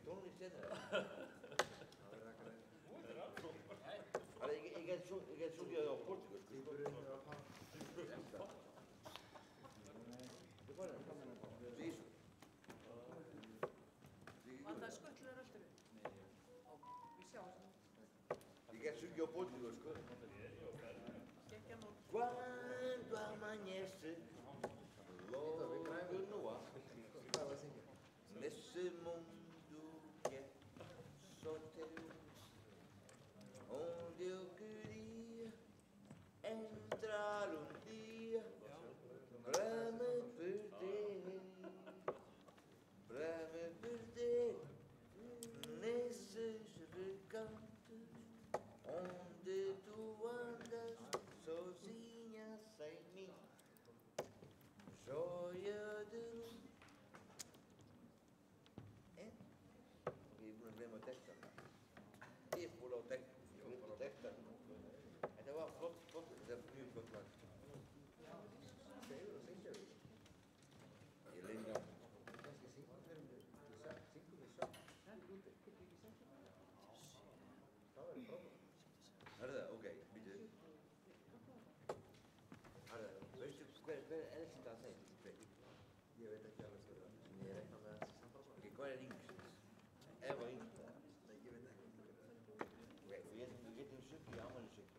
tónlist hérna. Ég get sungið á portugölsku. Sísu. Var það skuttlur öllur? Við sjáum það. Ég get sungið á portugölsku. Gekkja nót. Quando amanhece, logo no ar, nesse mundo que é só teu, onde eu queria entrar dia pra me perder nesses recantos onde tu andas sozinha sem mim, joia de luz. Ok, ég er búinn að gleyma textann. Ég er búinn á textann. Þetta var flott, þetta er mjög flott lag. Segðu og syngja við. Ég leynir á. Kannski syngum við sjálf. Það verður frábært. Hörðu það, ok, býtu. Hörðu það, veistu hver er elsta að þeim? Ég veit ekki alveg sko það. Ég reikna með þessi samfara. Ok, hvað er yngst? Eva yngst? Nei, ég veit ekki. Ok, við getum sungið afmælissöng.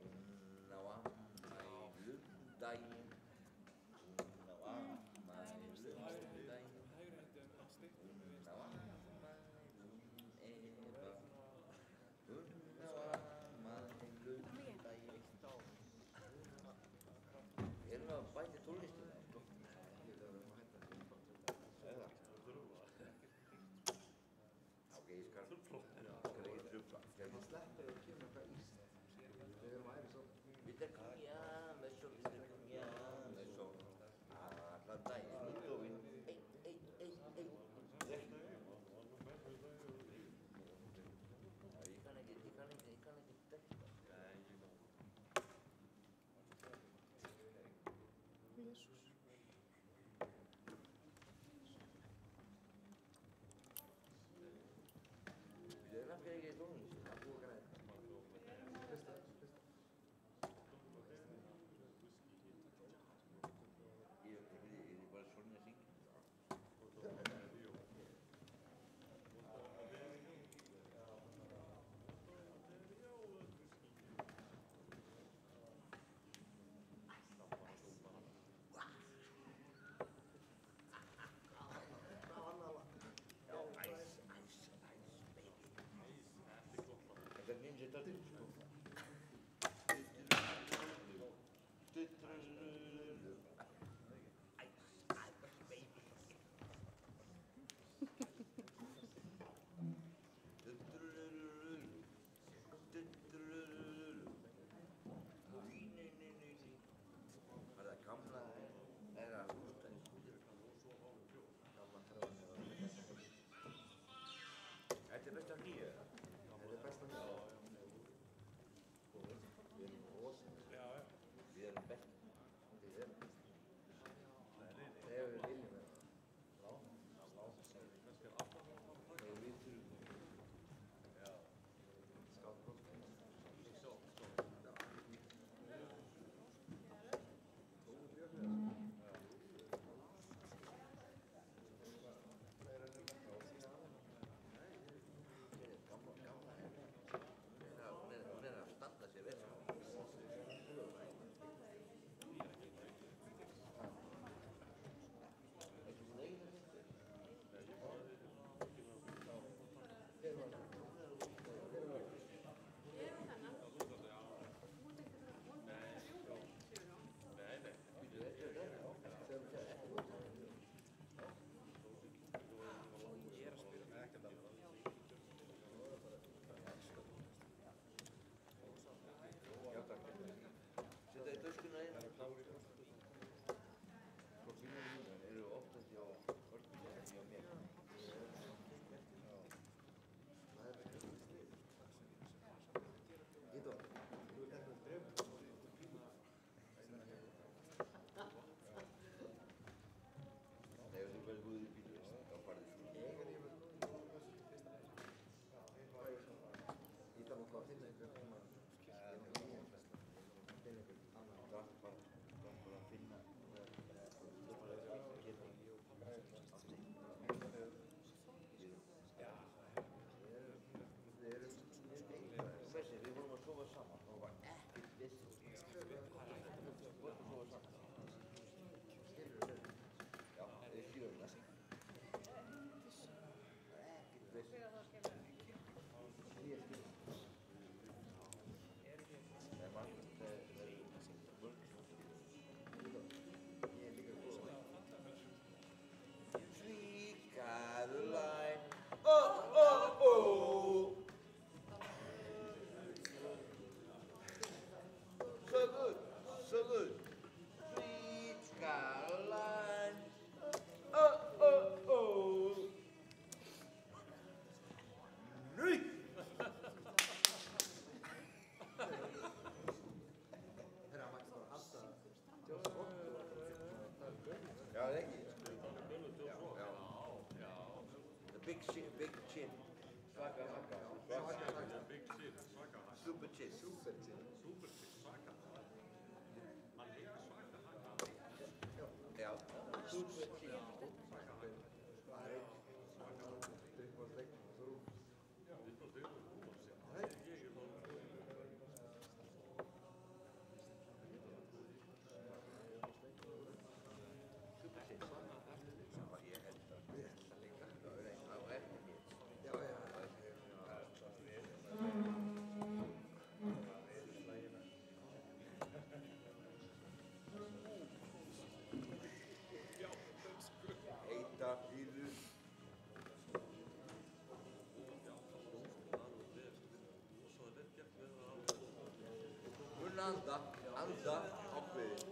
Hún á afmælum daginn. Hún á afmælum daginn. Hún á afmælum Eva. Hún á afmælum daginn. Erum við að bæta tónlistina? Ég verður að hætta það. Er það? Ok, ég skal ekki trubla. Þegar maður sleppir og kemur eitthvað íst. Við erum að æfa svo. Vita kungja með sol, allan daginn í dofinn. Ei. Ég kann ekki texta. Jesús. Við erum ekki tónlist. Það er búið að græða. Fyrsta. big chin. Svaka. Big chin, svaka haka. Super chin. Super chin, svaka haka. Hann heitir svaka haka. Já, super chin. Svaka haka. Anda, ákveðið.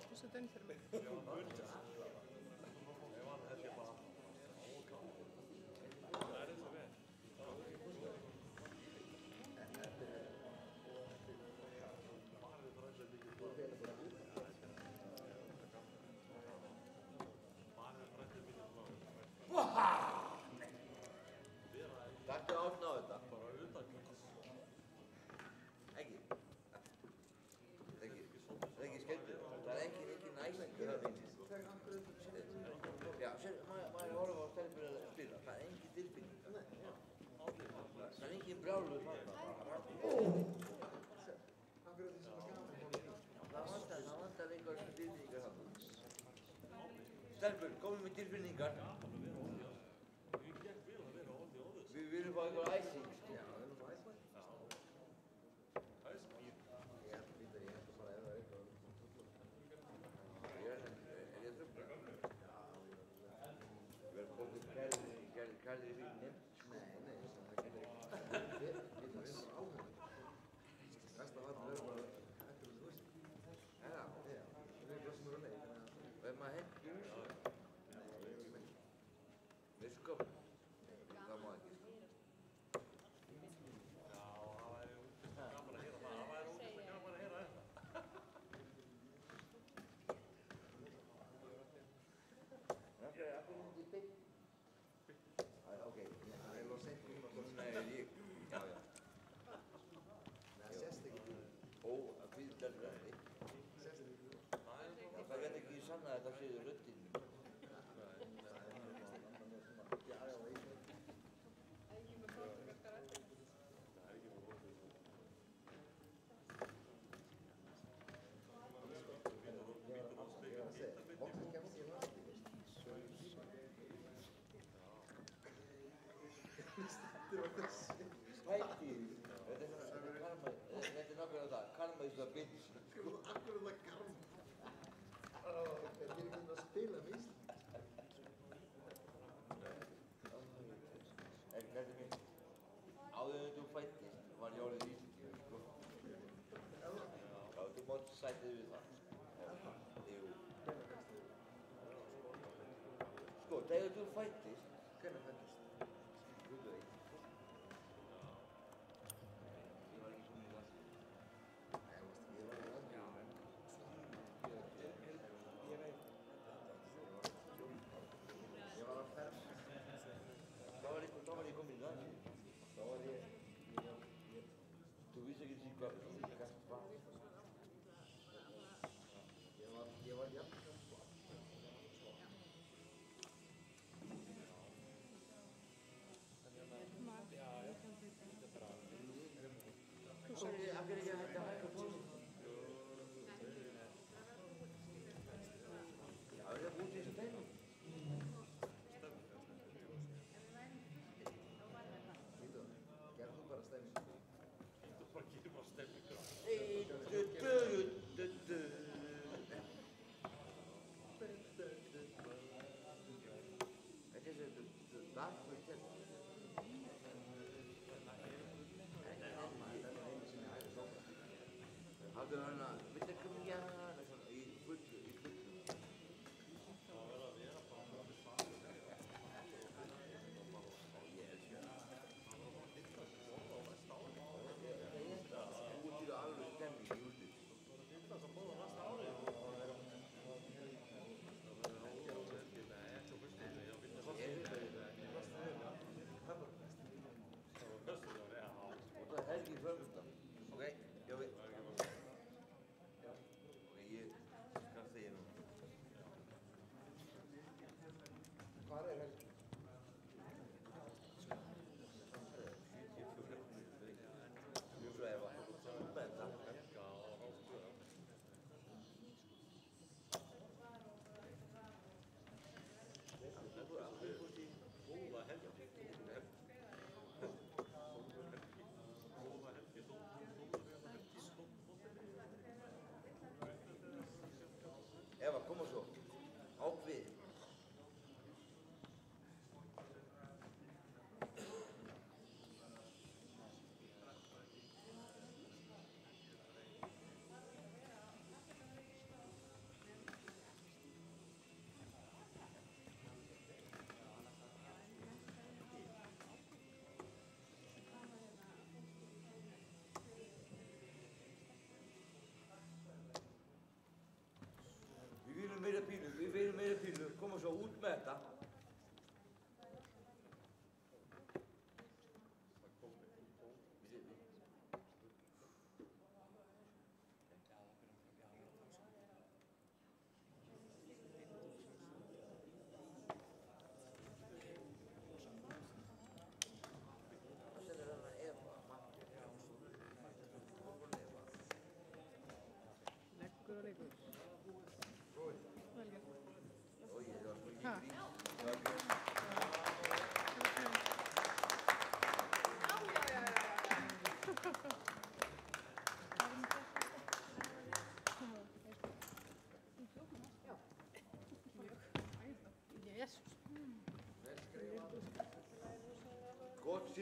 Þú sett inn fyrir mig. Taktu átna á þetta. Ekki. Það er ekki skemmtilegt. Það er engin æsingur það finnst. Já, maður horfa á stelpur að spila. Það er engin tilfinning. Það er engin brjáluð þarna. Það vantar einhverjum tilfinningar þarna. Stelpur, komum með tilfinningar. Við viljum fá einhver æsing, sko. Já, við erum bara æsing. Æsing? Ég held bara ef það er eitthvað. Er ég að trufla? Já, Við erum komið kærðir í fíknin. nei, það getur ekki. Við erum bara áhuga. Best af allt verður bara eftir þessu húsi. Já, Já, við erum bara sem eru leið. og ef maður hendur í húsið, við sko, það má ekki, sko. Já, það væri ógeðslega gaman að heyra það. Það væri ógeðslega gaman að heyra þetta. Af hverju myndi ég bygg? Ok, Það er alveg seint núna. núna er ég, já. Það sést ekki. Ó, að hvíldar verði. Sést ekki. Það verði ekki sanna að þetta séu röddinn. Já, ég veit. Hætti, þetta er karma, þetta er nákvæmlega það, karma is a bitch. Sko, akkur er það karma. Er ég ekki að spila með Ísland? Þetta er mér, áður en þú fættist var ég orðið íslengur, sko. Já, þú mátt sætið við það. Jú. Sko, þegar þú fættist, Hvernig fættist? þú veit. Ég var ekki komin í landið. Nei, ég var í landinu. Ég var á ferð. Þá var ég komin í landið. Þá var ég Þú vissi ekki hvað var. Ég var jafn. Af hverju ekki að hætta hækka tónum? Já, það er búið til þessu tegnum. Ídó, gerð þú bara stemming. Þú bara gerir bara stemmingur á.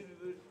silfur